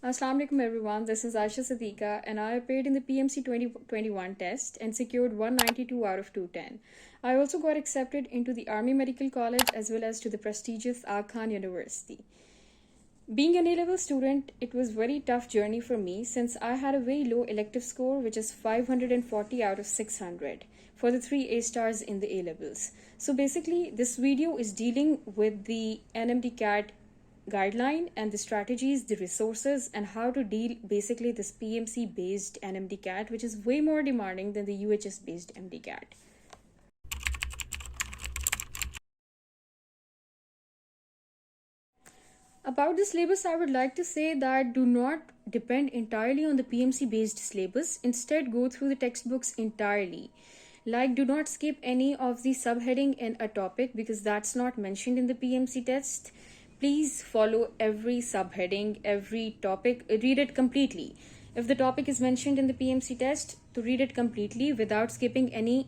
Assalamu alaikum everyone, this is Aisha Sadiqa and I appeared in the PMC 2021 test and secured 192 out of 210. I also got accepted into the Army Medical College as well as to the prestigious Aga Khan University. Being an A-level student, it was a very tough journey for me since I had a very low elective score, which is 540 out of 600 for the 3 A stars in the A-levels. So basically, this video is dealing with the NMD CAT guideline and the strategies, the resources, and how to deal basically this PMC based NMD CAT, which is way more demanding than the UHS based MD CAT. About the syllabus, I would like to say that do not depend entirely on the PMC based syllabus. Instead, go through the textbooks entirely. Like, do not skip any of the subheading in a topic because that's not mentioned in the PMC test. Please follow every subheading, every topic, read it completely. If the topic is mentioned in the PMC test, to read it completely without skipping any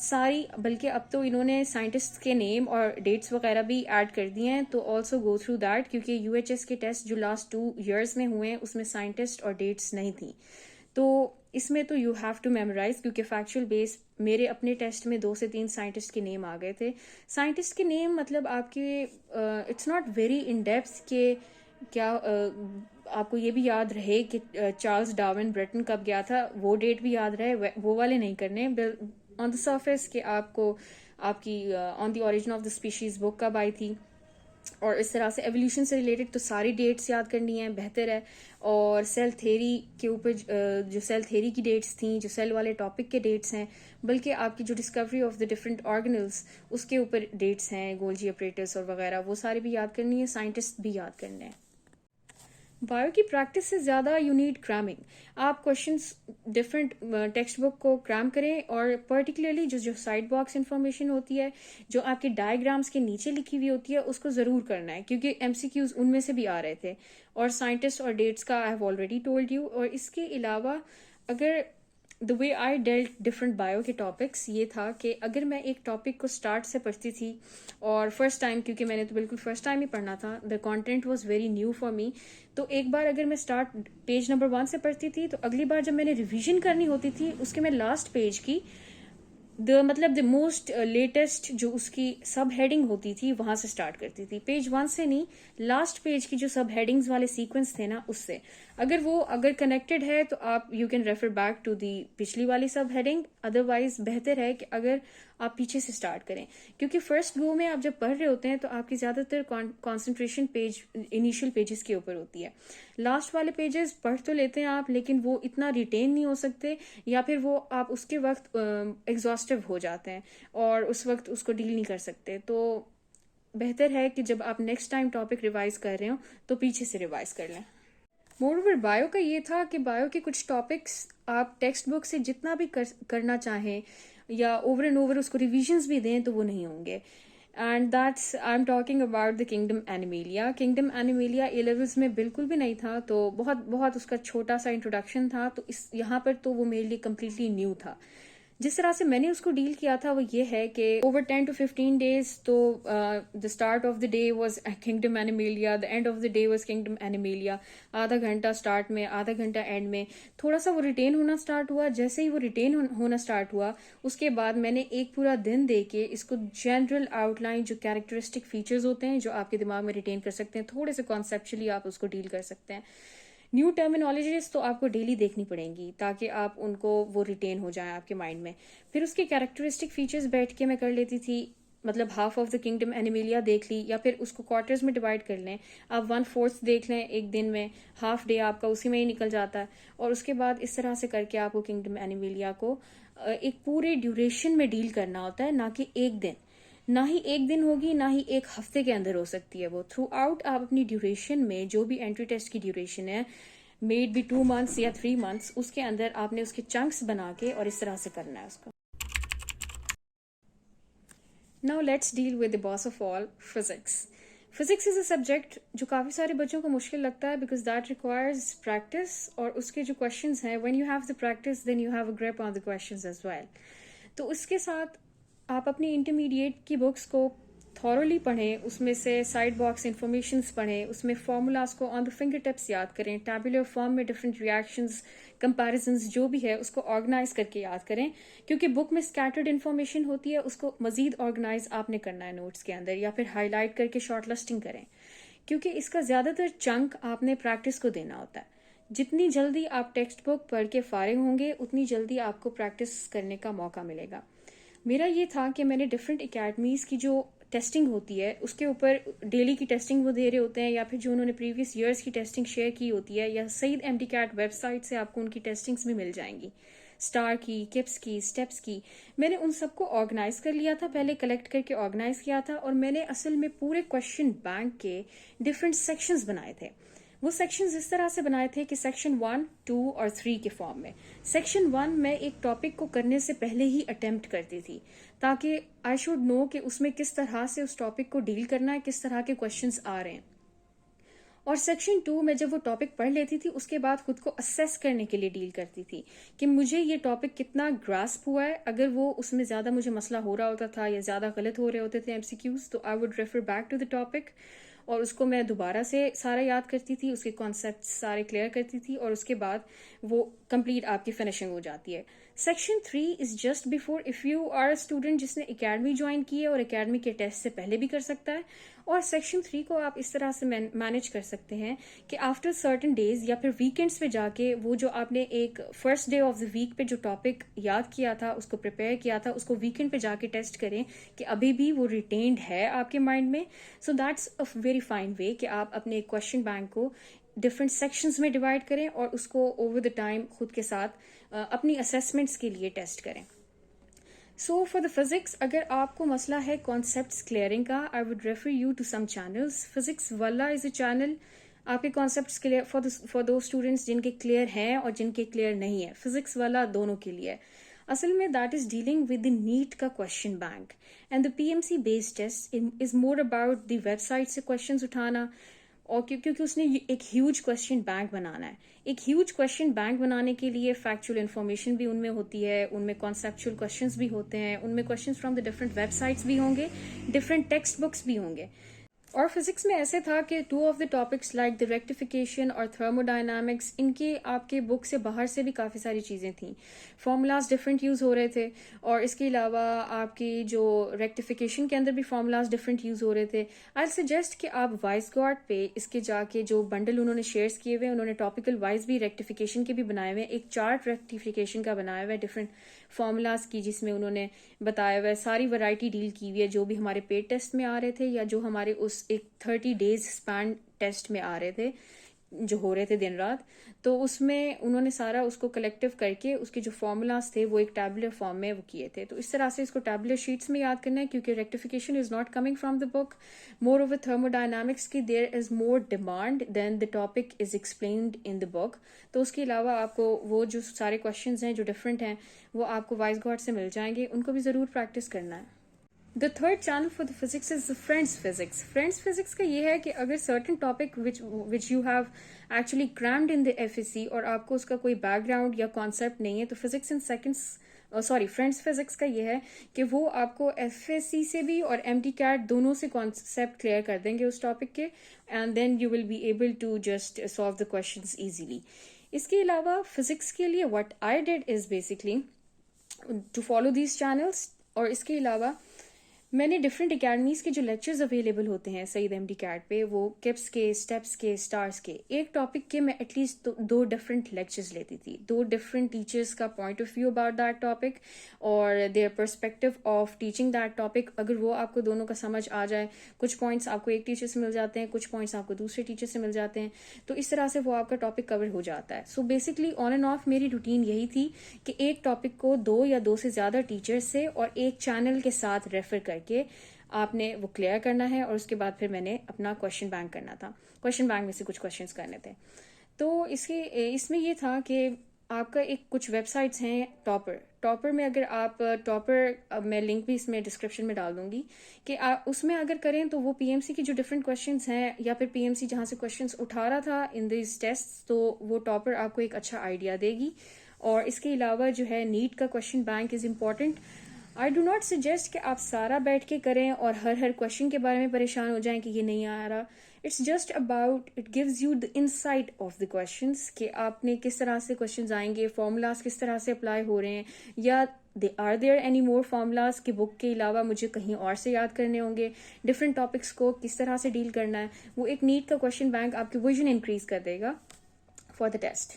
ساری، بلکہ اب تو انہوں نے scientist کے نیم اور dates وغیرہ بھی ایڈ کر دیے ہیں، تو آلسو گو تھرو دیٹ، کیونکہ یو ایچ ایس کے ٹیسٹ جو لاسٹ 2 ایئرس میں ہوئے ہیں اس میں سائنٹسٹ اور ڈیٹس نہیں تھیں. تو اس میں تو یو ہیو ٹو میمورائز، کیونکہ فیکچوئل بیس میرے اپنے ٹیسٹ میں 2 سے 3 سائنٹسٹ کے نیم آ گئے تھے. سائنٹسٹ کے نیم مطلب آپ کے it's not very in depth کہ کیا آپ کو یہ بھی یاد رہے کہ چارلز ڈارون برٹن کب گیا تھا، وہ ڈیٹ بھی یاد رہے، وہ والے نہیں کرنے. آن دا سرفیس کہ آپ کو آپ کی on the origin of the species book کب آئی تھی، اور اس طرح سے ایولیوشن سے ریلیٹڈ تو ساری ڈیٹس یاد کرنی ہیں، بہتر ہے. اور سیل تھیری کے اوپر جو سیل تھیری کی ڈیٹس تھیں، جو سیل والے ٹاپک کے ڈیٹس ہیں، بلکہ آپ کی جو ڈسکوری آف دا ڈفرینٹ آرگنلس اس کے اوپر ڈیٹس ہیں، گولجی اپریٹس اور وغیرہ، وہ ساری بھی یاد کرنی ہے، سائنٹسٹ بھی یاد کرنے ہیں. بایو کی پریکٹس سے زیادہ یو نیڈ کرامنگ. آپ کوشچنس ڈفرینٹ ٹیکسٹ بک کو کرام کریں، اور پرٹیکولرلی جو سائڈ باکس انفارمیشن ہوتی ہے، جو آپ کے ڈائیگرامس کے نیچے لکھی ہوئی ہوتی ہے، اس کو ضرور کرنا ہے، کیونکہ ایم سی کیوز ان میں سے بھی آ رہے تھے. اور سائنٹسٹ اور ڈیٹس کا I have already told you. اور اس کے علاوہ اگر دا وے آئی ڈیلٹ ڈفرنٹ بایو کے ٹاپکس یہ تھا کہ اگر میں ایک ٹاپک کو اسٹارٹ سے پڑھتی تھی، اور فرسٹ ٹائم، کیونکہ میں نے تو بالکل فرسٹ ٹائم ہی پڑھنا تھا، the content was very new for me, تو ایک بار اگر میں اسٹارٹ پیج نمبر 1 سے پڑھتی تھی، تو اگلی بار جب میں نے ریویژن کرنی ہوتی تھی اس کے میں لاسٹ پیج کی مطلب دا موسٹ لیٹسٹ جو اس کی سب ہیڈنگ ہوتی تھی وہاں سے اسٹارٹ کرتی تھی، پیج 1 سے نہیں، لاسٹ پیج کی جو سب ہیڈنگز والے سیکوینس تھے نا اس سے. اگر کنیکٹڈ ہے تو آپ you can refer back to the پچھلی والی سب ہیڈنگ، ادروائز بہتر ہے کہ اگر آپ پیچھے سے اسٹارٹ کریں، کیونکہ فرسٹ گو میں آپ جب پڑھ رہے ہوتے ہیں تو آپ کی زیادہ تر کانسنٹریشن پیج انیشیل پیجز کے اوپر ہوتی ہے. لاسٹ والے پیجز پڑھ تو لیتے ہیں آپ، لیکن وہ اتنا ریٹین نہیں ہو سکتے، یا پھر وہ آپ اس کے وقت ایگزاسٹو ہو جاتے ہیں اور اس وقت اس کو ڈیل نہیں کر سکتے. تو بہتر ہے کہ جب آپ نیکسٹ ٹائم ٹاپک ریوائز کر رہے ہو تو پیچھے سے ریوائز کر لیں. مور اوور بایو کا یہ تھا کہ بایو کے کچھ ٹاپکس آپ ٹیکسٹ بک سے جتنا بھی کرنا چاہیں یا اوور اینڈ اوور اس کو ریویژنس بھی دیں تو وہ نہیں ہوں گے. And that's I am talking about the kingdom Animalia. Kingdom Animalia A levels میں بالکل بھی نہیں تھا، تو بہت اس کا چھوٹا سا انٹروڈکشن تھا، تو یہاں پر تو وہ میرے لیے کمپلیٹلی نیو تھا. جس طرح سے میں نے اس کو ڈیل کیا تھا وہ یہ ہے کہ اوور 10 to 15 days تو the start of the day was kingdom Animalia, the end of the day was kingdom Animalia. آدھا گھنٹہ اسٹارٹ میں، آدھا گھنٹہ اینڈ میں، تھوڑا سا وہ ریٹین ہونا اسٹارٹ ہوا. جیسے ہی وہ ریٹین ہونا اسٹارٹ ہوا اس کے بعد میں نے ایک پورا دن دے کے اس کو جنرل آؤٹ لائن، جو کیریکٹرسٹک فیچرز ہوتے ہیں جو آپ کے دماغ میں ریٹین کر سکتے ہیں، تھوڑے سے کانسیپچلی آپ اس کو ڈیل کر سکتے ہیں. نیو ٹرمینالوجیز تو آپ کو ڈیلی دیکھنی پڑیں گی تاکہ آپ ان کو وہ ریٹین ہو جائیں آپ کے مائنڈ میں. پھر اس کے کیریکٹرسٹک فیچرز بیٹھ کے میں کر لیتی تھی، مطلب ہاف آف دا کنگڈم اینیمیلیا دیکھ لی، یا پھر اس کو کوارٹرز میں ڈیوائڈ کر لیں. آپ 1/4 دیکھ لیں ایک دن میں، ہاف ڈے آپ کا اسی میں ہی نکل جاتا ہے. اور اس کے بعد اس طرح سے کر کے آپ کو کنگڈم اینیمیلیا کو ایک پورے ڈیوریشن میں ڈیل کرنا ہوتا ہے، نہ کہ ایک دن. نہ ہی ایک دن ہوگی، نہ ہی ایک ہفتے کے اندر ہو سکتی ہے وہ. تھرو آؤٹ آپ اپنی ڈیوریشن میں جو بھی انٹری ٹیسٹ کی ڈیوریشن ہے، میڈ بھی 2 months یا 3 months، اس کے اندر آپ نے اس کے چنکس بنا کے اور اس طرح سے کرنا ہے اس کو. Now let's deal with the boss of all, physics. Physics is a subject جو کافی سارے بچوں کو مشکل لگتا ہے because that requires practice، اور اس کے جو questions ہیں when you have the practice then you have a grip on the questions as well. تو اس کے ساتھ آپ اپنی انٹرمیڈیٹ کی بکس کو تھورلی پڑھیں، اس میں سے سائڈ باکس انفارمیشنس پڑھیں، اس میں فارمولاز کو آن دا فنگر ٹپس یاد کریں، ٹیبولر فارم میں ڈفرینٹ ریئیکشنز، کمپیریزنز جو بھی ہے اس کو آرگنائز کر کے یاد کریں، کیونکہ بک میں اسکیٹرڈ انفارمیشن ہوتی ہے، اس کو مزید آرگنائز آپ نے کرنا ہے نوٹس کے اندر، یا پھر ہائی لائٹ کر کے شارٹ لسٹنگ کریں، کیونکہ اس کا زیادہ تر چنک آپ نے پریکٹس کو دینا ہوتا ہے. جتنی جلدی آپ ٹیکسٹ بک پڑھ کے فارغ ہوں گے اتنی جلدی آپ کو پریکٹس کرنے کا موقع ملے گا. میرا یہ تھا کہ میں نے ڈفرینٹ اکیڈمیز کی جو ٹیسٹنگ ہوتی ہے اس کے اوپر ڈیلی کی ٹیسٹنگ وہ دے رہے ہوتے ہیں، یا پھر جو انہوں نے پریویس ایئرس کی ٹیسٹنگ شیئر کی ہوتی ہے، یا سعید MDCAT web site سے آپ کو ان کی ٹیسٹنگس بھی مل جائیں گی، اسٹار کی، کپس کی، اسٹیپس کی. میں نے ان سب کو آرگنائز کر لیا تھا، پہلے کلیکٹ کر کے آرگنائز کیا تھا، اور میں نے اصل میں پورے کوشچن بینک کے ڈفرینٹ سیکشنز بنائے تھے. وہ سیکشنز اس طرح سے بنائے تھے کہ سیکشن 1، 2 اور 3 کے فارم میں. سیکشن 1 میں ایک ٹاپک کو کرنے سے پہلے ہی اٹیمپٹ کرتی تھی تاکہ آئی شوڈ نو کہ اس میں کس طرح سے اس ٹاپک کو ڈیل کرنا ہے، کس طرح کے کوشچنز آ رہے ہیں. اور سیکشن 2 میں جب وہ ٹاپک پڑھ لیتی تھی اس کے بعد خود کو اسیس کرنے کے لیے ڈیل کرتی تھی کہ مجھے یہ ٹاپک کتنا گراسپ ہوا ہے. اگر وہ اس میں زیادہ مجھے مسئلہ ہو رہا ہوتا تھا یا زیادہ غلط ہو رہے ہوتے تھے MCQs, تو I would refer back to the topic اور اس کو میں دوبارہ سے سارا یاد کرتی تھی, اس کے کانسیپٹ سارے کلیئر کرتی تھی اور اس کے بعد وہ کمپلیٹ آپ کی فنشنگ ہو جاتی ہے. Section 3 is just before, if you are a student جس نے اکیڈمی جوائن کی ہے اور اکیڈمی کے ٹیسٹ سے پہلے بھی کر سکتا ہے. اور سیکشن 3 کو آپ اس طرح سے مینج کر سکتے ہیں کہ آفٹر سرٹن ڈیز یا پھر ویکینڈس پہ جا کے وہ جو آپ نے ایک first day of the week پہ جو ٹاپک یاد کیا تھا, اس کو پریپیئر کیا تھا, اس کو ویکینڈ پہ جا کے ٹیسٹ کریں کہ ابھی بھی وہ ریٹینڈ ہے آپ کے مائنڈ میں. So that's a very fine way کہ آپ اپنے کوشچن بینک کو ڈفرینٹ سیکشنز میں ڈیوائڈ کریں اور اس کو اوور دا ٹائم خود کے ساتھ اپنی اسیسمنٹس کے لیے ٹیسٹ کریں. سو فار دا فزکس, اگر آپ کو مسئلہ ہے کانسیپٹس کلیئرنگ کا, I would refer you to some channels. Physics والا از اے چینل آپ کے کانسیپٹس کلیئر فار دو اسٹوڈنٹس جن کے کلیئر ہیں اور جن کے کلیئر نہیں ہے. فزکس والا دونوں کے لیے اصل میں that is dealing with the NET کا question bank, and the PMC based test is more about the ویب سائٹ سے کوشچنز اٹھانا, اور کیونکہ اس نے ایک ہیوج کوشچن بینک بنانا ہے. ایک ہیوج کوشچن بینک بنانے کے لیے فیکچوئل انفارمیشن بھی ان میں ہوتی ہے, ان میں کانسیپچل کوشچنز بھی ہوتے ہیں, ان میں questions from the different web sites بھی ہوں گے, ڈفرنٹ ٹیکسٹ بکس بھی ہوں گے. اور فزکس میں ایسے تھا کہ 2 of the topics like the rectification اور تھرمو ڈائنامکس, ان کے آپ کے بک سے باہر سے بھی کافی ساری چیزیں تھیں. فارمولاز ڈفرینٹ یوز ہو رہے تھے, اور اس کے علاوہ آپ کی جو ریکٹیفیکیشن کے اندر بھی فارمولاز ڈفرینٹ یوز ہو رہے تھے. آئی سجیسٹ کہ آپ وائس گارڈ پہ اس کے جا کے جو بنڈل انہوں نے شیئرس کیے ہوئے, انہوں نے ٹاپیکل وائز بھی ریکٹیفیکیشن کے بھی بنائے ہوئے, ایک چارٹ ریکٹیفیکیشن کا بنایا ہوا ہے ڈفرینٹ فارمولاز کی, جس میں انہوں نے بتایا ہوا ہے ساری ورائٹی ڈیل کی ہوئی ہے جو بھی ہمارے پیڈ ٹیسٹ میں آ رہے تھے یا جو ہمارے اس ایک 30 days اسپین ٹیسٹ میں آ رہے تھے جو ہو رہے تھے دن رات. تو اس میں انہوں نے سارا اس کو کلیکٹیو کر کے اس کے جو فارمولاز تھے وہ ایک ٹیبلر فارم میں وہ کیے تھے. تو اس طرح سے اس کو ٹیبلر شیٹس میں یاد کرنا ہے, کیونکہ rectification is not coming from the book. Moreover thermodynamics کی there is more demand than the topic is explained in the book. تو اس کے علاوہ آپ کو وہ جو سارے کوشچنز ہیں جو ڈفرینٹ ہیں وہ آپ کو وائس گارڈ سے مل جائیں گے, ان کو بھی ضرور پریکٹس کرنا ہے. The third channel for the physics is friends physics. Friends physics کا یہ ہے کہ اگر certain topic which you have actually crammed in the FSC اور آپ کو اس کا کوئی بیک گراؤنڈ یا کانسیپٹ نہیں ہے, تو فزکس ان فرینڈس فزکس کا یہ ہے کہ وہ آپ کو FSC سے بھی اور MTCAT دونوں سے کانسیپٹ کلیئر کر دیں گے اس ٹاپک کے, and then you will be able to just solve the questions easily. اس کے علاوہ فزکس کے لیے what I did is basically to follow these channels, اور اس کے علاوہ میں نے ڈفرینٹ اکیڈمیز کے جو لیکچرز اویلیبل ہوتے ہیں سعید MTCAT پہ, وہ کپس کے, اسٹیپس کے, اسٹارس کے, ایک ٹاپک کے میں ایٹ لیسٹ 2 ڈفرینٹ لیکچرز لیتی تھی, 2 ڈفرینٹ ٹیچرز کا point of view about that topic اور their perspective of teaching that topic. اگر وہ آپ کو دونوں کا سمجھ آ جائے, کچھ پوائنٹس آپ کو ایک ٹیچر سے مل جاتے ہیں, کچھ پوائنٹس آپ کو دوسرے ٹیچر سے مل جاتے ہیں, تو اس طرح سے وہ آپ کا ٹاپک کور ہو جاتا ہے. So basically on and of میری روٹین یہی تھی کہ ایک ٹاپک کو 2 یا 2 سے زیادہ ٹیچر سے اور ایک چینل کے ساتھ ریفر کر کے آپ نے وہ کلیئر کرنا ہے, اور اس کے بعد پھر میں نے اپنا کوشچن بینک کرنا تھا. کوشچن بینک میں سے کچھ کوشچنس کرنے تھے. تو اس میں یہ تھا کہ آپ کا ایک کچھ ویب سائٹس ہیں ٹاپر میں, اگر آپ ٹاپر, میں لنک بھی اس میں ڈسکرپشن میں ڈال دوں گی, کہ اس میں اگر کریں تو وہ PMC کی جو ڈفرینٹ کوشچنس ہیں یا پھر PMC جہاں سے کوشچنس اٹھا رہا تھا ان دیز ٹیسٹ, تو وہ ٹاپر آپ کو ایک اچھا آئیڈیا دے گی. اور اس کے علاوہ جو ہے نیٹ کا question bank is important. I do not suggest کہ آپ سارا بیٹھ کے کریں اور ہر کوشچن کے بارے میں پریشان ہو جائیں کہ یہ نہیں آ رہا. It's just about it gives you the insight of the questions, کہ آپ نے کس طرح سے کوشچنز آئیں گے, فارمولاز کس طرح سے اپلائی ہو رہے ہیں, یا are there any more formulas کہ بک کے علاوہ مجھے کہیں اور سے یاد کرنے ہوں گے, ڈفرینٹ ٹاپکس کو کس طرح سے ڈیل کرنا ہے. وہ ایک نیٹ کا کوشچن بینک آپ کی ویژن انکریز کر دے گا for the test.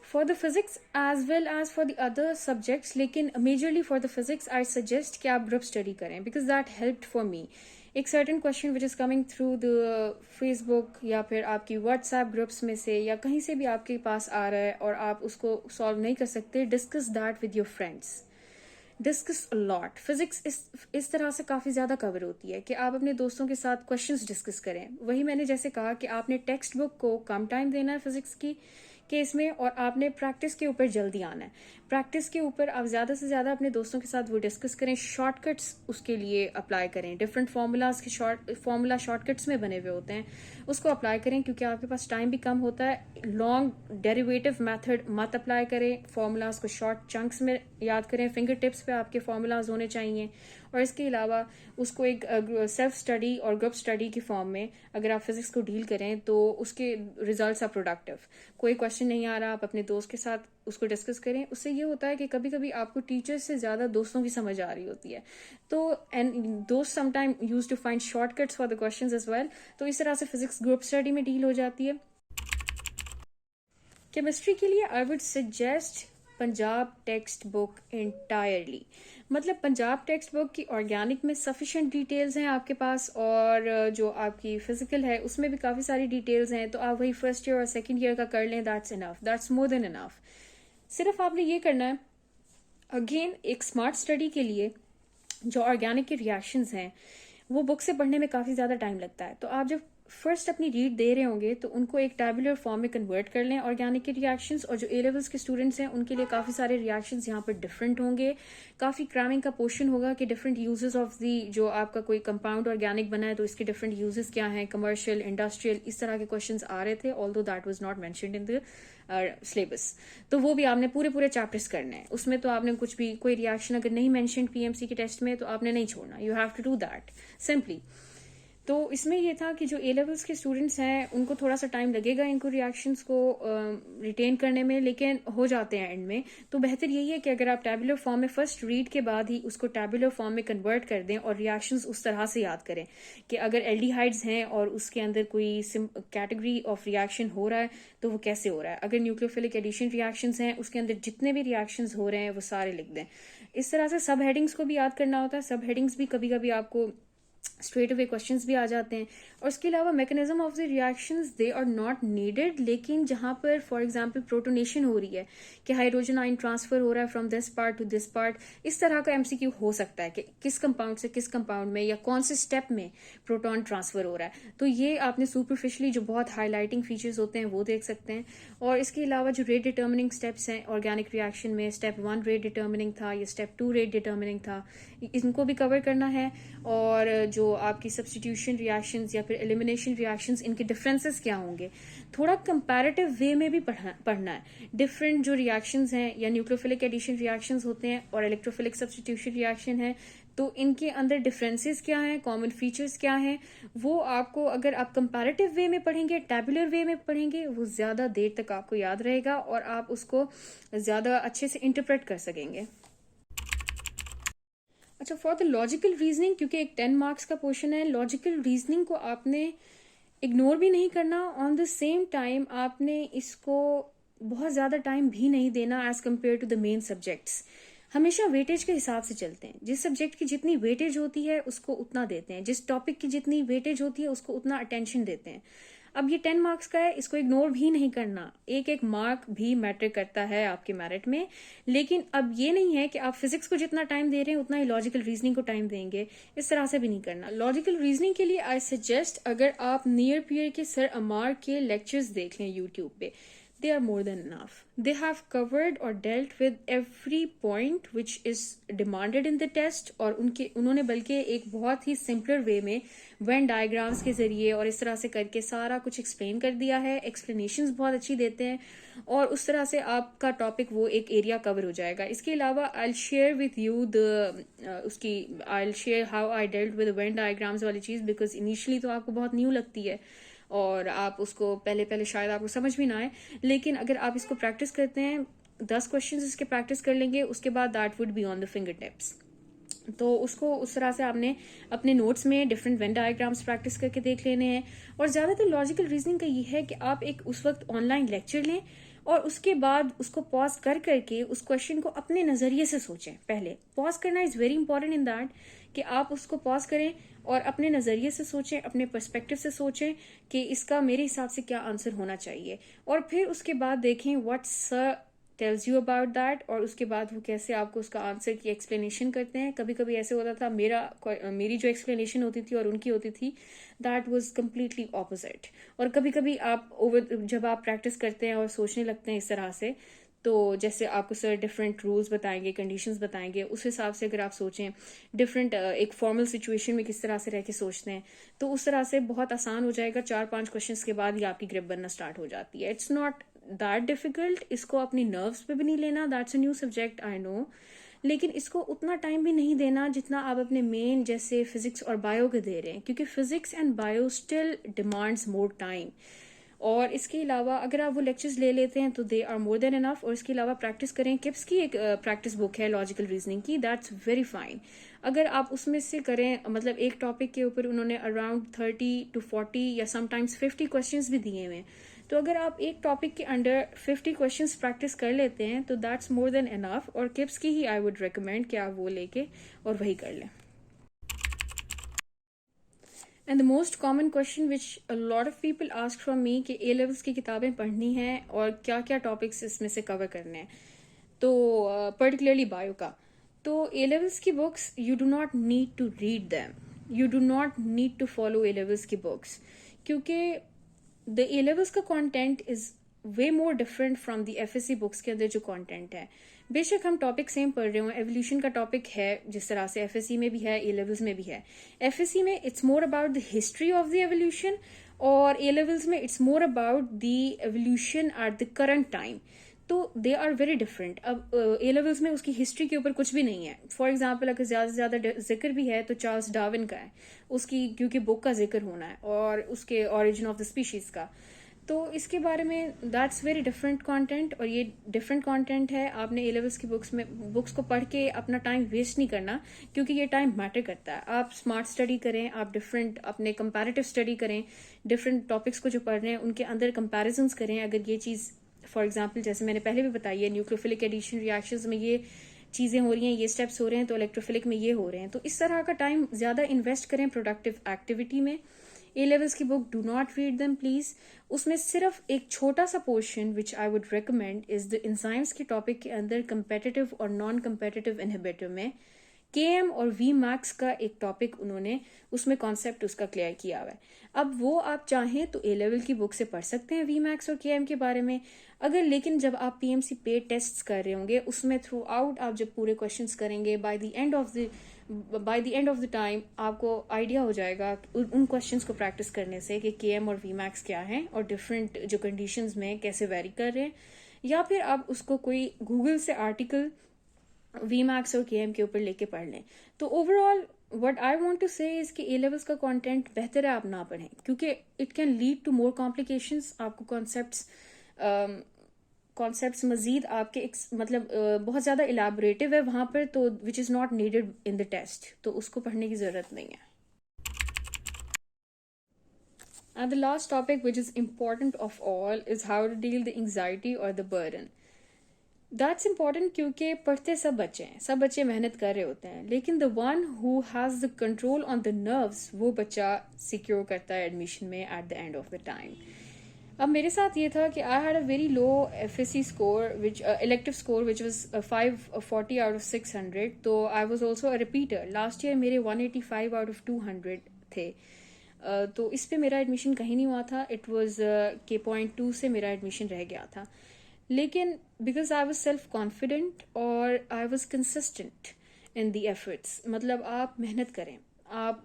For the physics as well as for the other subjects, لیکن majorly for the physics I suggest کہ آپ group study کریں, because that helped for me. ایک certain question which is coming through the Facebook یا پھر آپ کی WhatsApp groups میں سے یا کہیں سے بھی آپ کے پاس آ رہا ہے اور آپ اس کو solve نہیں کر سکتے, discuss that with your friends. Discuss a lot. Physics اس طرح سے کافی زیادہ کور ہوتی ہے کہ آپ اپنے دوستوں کے ساتھ کوشچنس ڈسکس کریں. وہی میں نے جیسے کہا کہ آپ نے ٹیکسٹ بک کو کم ٹائم دینا ہے فزکس کی, کیس میں, اور آپ نے پریکٹس کے اوپر جلدی آنا ہے. پریکٹس کے اوپر آپ زیادہ سے زیادہ اپنے دوستوں کے ساتھ وہ ڈسکس کریں, شارٹ کٹس اس کے لیے اپلائی کریں, ڈفرینٹ فارمولاز کے فارمولا شارٹ کٹس میں بنے ہوئے ہوتے ہیں, اس کو اپلائی کریں کیونکہ آپ کے پاس ٹائم بھی کم ہوتا ہے. لانگ ڈیریویٹو میتھڈ مت اپلائی کریں, فارمولاز کو شارٹ چنکس میں یاد کریں, فنگر ٹپس پہ آپ کے فارمولاز ہونے چاہیے. اور اس کے علاوہ اس کو ایک سیلف اسٹڈی اور گروپ اسٹڈی کی فارم میں اگر آپ فزکس کو ڈیل کریں تو اس کے ریزلٹس آر پروڈکٹیو. کوئی کوشچن نہیں آ رہا, آپ اپنے دوست کے ساتھ اس کو ڈسکس کریں. اس سے یہ ہوتا ہے کہ کبھی کبھی آپ کو ٹیچر سے زیادہ دوستوں کی سمجھ آ رہی ہوتی ہے, تو دوست some time use to find shortcuts for the questions as well. تو اس طرح سے فزکس گروپ اسٹڈی میں ڈیل ہو جاتی ہے. کیمسٹری کے لیے I would suggest Punjab textbook entirely. مطلب پنجاب ٹیکسٹ بک کی آرگینک میں سفیشینٹ ڈیٹیلز ہیں آپ کے پاس, اور جو آپ کی فزیکل ہے اس میں بھی کافی ساری ڈیٹیلز ہیں, تو آپ وہی فرسٹ ایئر اور سیکنڈ ایئر کا کر لیں, دیٹس انف, دیٹس مور دین انف. صرف آپ نے یہ کرنا ہے, اگین ایک اسمارٹ اسٹڈی کے لیے جو آرگینک کے ریئیکشنز ہیں وہ بک سے پڑھنے میں کافی زیادہ ٹائم لگتا ہے, تو آپ جب فرسٹ اپنی ریڈ دے رہے ہوں گے تو ان کو ایک ٹیبولر فارم میں کنورٹ کر لیں آرگینک کے ریئیکشنز. اور جو اے لیولس کے اسٹوڈنٹس ہیں ان کے لیے کافی سارے ریئیکشنز یہاں پر ڈفرینٹ ہوں گے. کافی کرامنگ کا پورشن ہوگا کہ ڈفرینٹ یوزز آف دی, جو آپ کا کوئی کمپاؤنڈ آرگینک بنا ہے تو اس کے ڈفرینٹ یوزز کیا ہیں, کمرشل, انڈسٹریل, اس طرح کے کوشچنز آ رہے تھے, آلدو that was not mentioned in the syllabus. تو وہ بھی آپ نے پورے چیپٹرس کرنے ہیں. اس میں تو آپ نے کچھ بھی کوئی ریئیکشن اگر نہیں مینشنڈ پی ایم سی کے ٹیسٹ میں تو آپ نے نہیں چھوڑنا, you have to do that simply. تو اس میں یہ تھا کہ جو اے لیولس کے اسٹوڈنٹس ہیں ان کو تھوڑا سا ٹائم لگے گا ان کو ریئیکشنس کو ریٹین کرنے میں, لیکن ہو جاتے ہیں اینڈ میں. تو بہتر یہی ہے کہ اگر آپ ٹیبولر فارم میں فرسٹ ریڈ کے بعد ہی اس کو ٹیبولر فارم میں کنورٹ کر دیں اور ریئیکشنز اس طرح سے یاد کریں کہ اگر الڈیہائڈز ہیں اور اس کے اندر کوئی کیٹیگری آف ریئیکشن ہو رہا ہے تو وہ کیسے ہو رہا ہے, اگر نیوکلیوفلک ایڈیشن ریئیکشنز ہیں اس کے اندر جتنے بھی ریئیکشنز ہو رہے ہیں وہ سارے لکھ دیں. اس طرح سے سب ہیڈنگس کو بھی یاد کرنا ہوتا ہے. سب ہیڈنگس بھی کبھی کبھی آپ کو اسٹریٹ اوے کوشچنس بھی آ جاتے ہیں. اور اس کے علاوہ mechanism of the reactions they are not needed, لیکن جہاں پر فار ایگزامپل پروٹونیشن ہو رہی ہے کہ ہائیڈروجن آئن ٹرانسفر ہو رہا ہے from this part to this part, اس طرح کا ایم سی کیو ہو سکتا ہے کہ کس کمپاؤنڈ سے کس کمپاؤنڈ میں یا کون سے اسٹیپ میں پروٹون ٹرانسفر ہو رہا ہے. تو یہ آپ نے سپرفیشلی جو بہت ہائی لائٹنگ فیچرز ہوتے ہیں وہ دیکھ سکتے ہیں. اور اس کے علاوہ جو ریٹ ڈیٹرمننگ اسٹیپس ہیں آرگینک ریئیکشن میں, اسٹیپ 1 ریٹ ڈیٹرمننگ تھا یا اسٹیپ 2 ریٹ ڈیٹرمننگ تھا, ان کو بھی کور کرنا ہے. اور جو آپ کی سبسٹیٹیوشن ریئیکشنز یا پھر ایلیمینیشن ریئیکشنز ان کے ڈفرینسز کیا ہوں گے, تھوڑا کمپیریٹیو وے میں بھی پڑھنا ہے. ڈفرینٹ جو ریئیکشنز ہیں یا نیوکلیوفلک ایڈیشن ریئیکشنز ہوتے ہیں اور الیکٹروفلک سبسٹیٹیوشن ریئیکشن ہے, تو ان کے اندر ڈفرینسز کیا ہیں, کامن فیچرز کیا ہیں, وہ آپ کو اگر آپ کمپیریٹیو وے میں پڑھیں گے, ٹیبولر وے میں پڑھیں گے, وہ زیادہ دیر تک آپ کو یاد رہے گا اور آپ اس کو زیادہ اچھے سے انٹرپریٹ کر سکیں گے. اچھا, فار دا لاجیکل ریزننگ, کیونکہ ایک 10 مارکس کا پورشن ہے, لاجیکل ریزننگ کو آپ نے اگنور بھی نہیں کرنا, آن دا سیم ٹائم آپ نے اس کو بہت زیادہ ٹائم بھی نہیں دینا as compare to the main subjects. ہمیشہ ویٹیج کے حساب سے چلتے ہیں, جس سبجیکٹ کی جتنی ویٹیج ہوتی ہے اس کو اتنا دیتے ہیں, جس ٹاپک کی جتنی ویٹیج ہوتی ہے اس کو اتنا اٹینشن دیتے ہیں. اب یہ 10 مارکس کا ہے, اس کو اگنور بھی نہیں کرنا, ایک مارک بھی میٹر کرتا ہے آپ کے میرٹ میں. لیکن اب یہ نہیں ہے کہ آپ فزکس کو جتنا ٹائم دے رہے ہیں اتنا ہی لاجیکل ریزننگ کو ٹائم دیں گے, اس طرح سے بھی نہیں کرنا. لاجیکل ریزننگ کے لیے آئی سجیسٹ اگر آپ نیئر پیئر کے سر عمار کے لیکچرز دیکھ لیں یوٹیوب پہ, they are more than enough. They have covered or dealt with every point which is demanded in the test, اور انہوں نے بلکہ ایک بہت ہی سمپلر وے میں وین ڈائیگرامس کے ذریعے اور اس طرح سے کر کے سارا کچھ ایکسپلین کر دیا ہے. ایکسپلینیشنز بہت اچھی دیتے ہیں اور اس طرح سے آپ کا ٹاپک وہ ایک ایریا کور ہو جائے گا. اس کے علاوہ I'll share with you I'll share how I dealt with when diagrams والی چیز, بیکاز انیشلی تو آپ کو بہت نیو لگتی ہے اور آپ اس کو پہلے شاید آپ کو سمجھ بھی نہ آئے, لیکن اگر آپ اس کو پریکٹس کرتے ہیں 10 کوشچنز اس کے پریکٹس کر لیں گے, اس کے بعد that would be on the fingertips. تو اس کو اس طرح سے آپ نے اپنے نوٹس میں ڈفرینٹ وین ڈائیگرامس پریکٹس کر کے دیکھ لینے ہیں. اور زیادہ تر لاجیکل ریزننگ کا یہ ہے کہ آپ ایک اس وقت آن لائن لیکچر لیں اور اس کے بعد اس کو پاز کر کے اس کوشچن کو اپنے نظریے سے سوچیں. پہلے پاز کرنا is very important in that کہ آپ اس کو پاز کریں اور اپنے نظریے سے سوچیں, اپنے پرسپیکٹو سے سوچیں کہ اس کا میرے حساب سے کیا آنسر ہونا چاہیے, اور پھر اس کے بعد دیکھیں what's tells you about that, اور اس کے بعد وہ کیسے آپ کو اس کا آنسر کی ایکسپلینیشن کرتے ہیں. کبھی کبھی ایسے ہوتا تھا میری جو ایکسپلینیشن ہوتی تھی اور ان کی ہوتی تھی, دیٹ واز کمپلیٹلی اپوزٹ. اور کبھی کبھی جب آپ پریکٹس کرتے ہیں اور سوچنے لگتے ہیں اس طرح سے, تو جیسے آپ کو سر ڈفرینٹ رولز بتائیں گے, کنڈیشنز بتائیں گے, اس حساب سے اگر آپ سوچیں ڈفرینٹ ایک فارمل سچویشن میں کس طرح سے رہ کے سوچتے ہیں, تو اس طرح سے بہت آسان ہو جائے گا. 4-5 کوشچنس کے بعد ہی آپ کی گرپ بننا اسٹارٹ ہو جاتی ہے. It's not that difficult. اس کو اپنی نروس پہ بھی نہیں لینا. That's a new subject, I know, لیکن اس کو اتنا ٹائم بھی نہیں دینا جتنا آپ اپنے مین جیسے فزکس اور بایو کے دے رہے ہیں, کیونکہ physics and bio still demands more time. اور اس کے علاوہ اگر آپ وہ لیکچرز لے لیتے ہیں تو دے آر مور دین انف. اور اس کے علاوہ پریکٹس کریں. کپس کی ایک پریکٹس بک ہے لاجیکل ریزننگ کی, دیٹس ویری فائن. اگر آپ اس میں سے کریں, مطلب ایک ٹاپک کے اوپر انہوں نے اراؤنڈ 30 to 40 یا سم ٹائمس 50 کوشچنس بھی دیے ہوئے ہیں, تو اگر آپ ایک ٹاپک کے انڈر 50 کوشچنس پریکٹس کر لیتے ہیں تو دیٹس مور دین انف. اور کپس کی ہی آئی وڈ ریکمینڈ کہ آپ وہ لے کے اور وہی کر لیں. And the most common question which lot of people ask from me کہ اے لیولس کی کتابیں پڑھنی ہیں اور کیا کیا ٹاپکس اس میں سے کور کرنے ہیں, تو پرٹیکولرلی بایو کا. تو اے لیولس کی books you do not need to read them, you do not need to follow A levels کی بکس, کیونکہ دا اے لیولس کا content is way more different from the F S C books کے اندر جو content ہے. بے شک ہم ٹاپک سیم پڑھ رہے ہوں, ایولیوشن کا ٹاپک ہے جس طرح سے ایف ایس سی میں بھی ہے, اے لیولس میں بھی ہے. ایف ایس سی میں it's more about the history of the evolution, اور اے لیولس میں it's more about the evolution at the current time. تو دے آر ویری ڈفرینٹ. اب اے لیولس میں اس کی ہسٹری کے اوپر کچھ بھی نہیں ہے. فار ایگزامپل اگر زیادہ سے زیادہ ذکر بھی ہے تو چارلس ڈارون کا ہے, اس کی کیونکہ بک کا ذکر ہونا ہے, اور اس کے اوریجن آف دا اسپیشیز کا. تو اس کے بارے میں دیٹس ویری ڈفرینٹ کانٹینٹ, اور یہ ڈفرینٹ کانٹینٹ ہے. آپ نے اے لیولس کی بکس کو پڑھ کے اپنا ٹائم ویسٹ نہیں کرنا, کیونکہ یہ ٹائم میٹر کرتا ہے. آپ اسمارٹ اسٹڈی کریں, آپ ڈفرینٹ اپنے کمپیریٹیو اسٹڈی کریں, ڈفرینٹ ٹاپکس کو جو پڑھ رہے ہیں ان کے اندر کمپیریزنس کریں. اگر یہ چیز فار ایگزامپل جیسے میں نے پہلے بھی بتائی ہے, نیوکلیوفلک ایڈیشن ریئیکشنز میں یہ چیزیں ہو رہی ہیں, یہ اسٹیپس ہو رہے ہیں, تو الیکٹروفلک میں یہ ہو رہے ہیں. تو اس طرح کا ٹائم زیادہ انویسٹ کریں پروڈکٹیو ایکٹیویٹی میں. اے لیولس کی book do not read them please. اس میں صرف ایک چھوٹا سا portion which I would recommend is the enzymes کے ٹاپک کے اندر کمپیٹیٹیو اور نان کمپیٹیٹیو انہیبیٹر میں کے ایم اور وی میکس کا ایک ٹاپک انہوں نے اس میں کانسیپٹ اس کا کلیئر کیا ہوا ہے. اب وہ آپ چاہیں تو اے لیول کی بک سے پڑھ سکتے ہیں وی میکس اور کے ایم کے بارے میں. اگر لیکن جب آپ P M C paid test کر رہے ہوں گے, اس میں تھرو آؤٹ آپ جب پورے کوشچنس کریں گے, by the end of the time آپ کو آئیڈیا ہو جائے گا ان کوشچنس کو پریکٹس کرنے سے کہ کے ایم اور وی میکس کیا ہیں اور ڈفرینٹ جو کنڈیشنز میں کیسے ویری کر رہے ہیں. یا پھر آپ اس کو کوئی گوگل سے آرٹیکل وی میکس اور کے ایم کے اوپر لے کے پڑھ لیں. تو overall what I want to say is کہ اے لیولس کا کانٹینٹ بہتر ہے آپ نہ پڑھیں, کیونکہ it can lead to more complications. آپ کو کانسیپٹس مزید آپ کے مطلب بہت زیادہ الیبوریٹو ہے وہاں پر, تو which is not needed in the test, تو اس کو پڑھنے کی ضرورت نہیں ہے. And the last topic which is important of all is how to deal the anxiety or the burden. That's important کیونکہ پڑھتے سب بچے محنت کر رہے ہوتے ہیں, لیکن the one who has the control on the nerves وہ بچہ سیکیور کرتا ہے ایڈمیشن میں at the end of the time. اب میرے ساتھ یہ تھا کہ I had a very low FSC score which elective score which was 540 out of 600, تو I was also a repeater. Last year میرے 185 out of 200 تھے, تو اس پہ میرا ایڈمیشن کہیں نہیں ہوا تھا. اٹ واز کے .2 سے میرا ایڈمیشن رہ گیا تھا. لیکن because I was self confident اور I was consistent in the efforts. مطلب آپ محنت کریں, آپ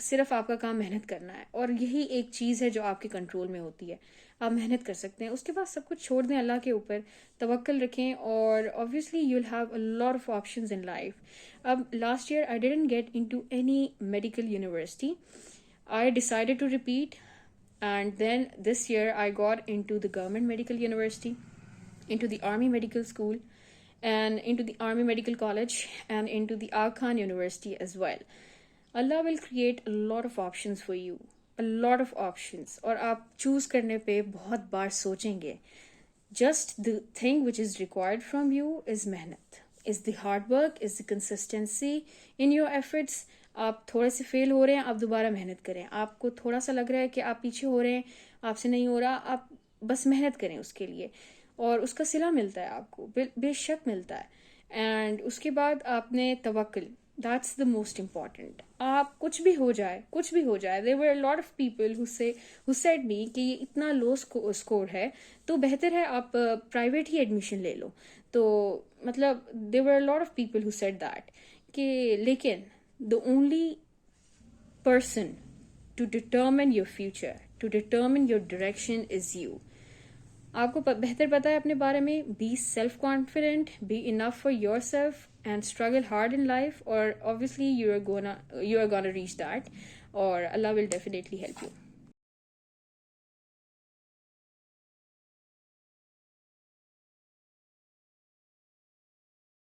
صرف آپ کا کام محنت کرنا ہے, اور یہی ایک چیز ہے جو آپ کے کنٹرول میں ہوتی ہے. آپ محنت کر سکتے ہیں, اس کے بعد سب کچھ چھوڑ دیں اللہ کے اوپر, توکل رکھیں, اور obviously you'll have a lot of options in life. اب last year I didn't get into any medical university. I decided to repeat, and then this year I got into the government medical university, into the Army Medical School, and into the Army Medical College, and into the Aga Khan University as well. Allah will create a lot of options for you, a lot of options, اور آپ choose کرنے پہ بہت بار سوچیں گے. Just the thing which is required from you is محنت, is the hard work, is the consistency in your efforts. آپ تھوڑے سے فیل ہو رہے ہیں, آپ دوبارہ محنت کریں. آپ کو تھوڑا سا لگ رہا ہے کہ آپ پیچھے ہو رہے ہیں, آپ سے نہیں ہو رہا, آپ بس محنت کریں اس کے لیے. اور اس کا صلہ ملتا ہے آپ کو، بے شک ملتا ہے. اینڈ اس کے بعد آپ نے توکل، دیٹس دا موسٹ امپورٹنٹ. آپ کچھ بھی ہو جائے، کچھ بھی ہو جائے. there were a lot of people who said me کہ یہ اتنا لو اسکور ہے تو بہتر ہے آپ پرائیویٹ ہی ایڈمیشن لے لو. تو مطلب there were a lot of people who said that کہ لیکن the only person to determine your future, to determine your direction is you. آپ کو بہتر پتا ہے اپنے بارے میں. Be self confident, be enough for yourself and struggle hard in life, اور obviously you are gonna reach that, اور اللہ will definitely help you.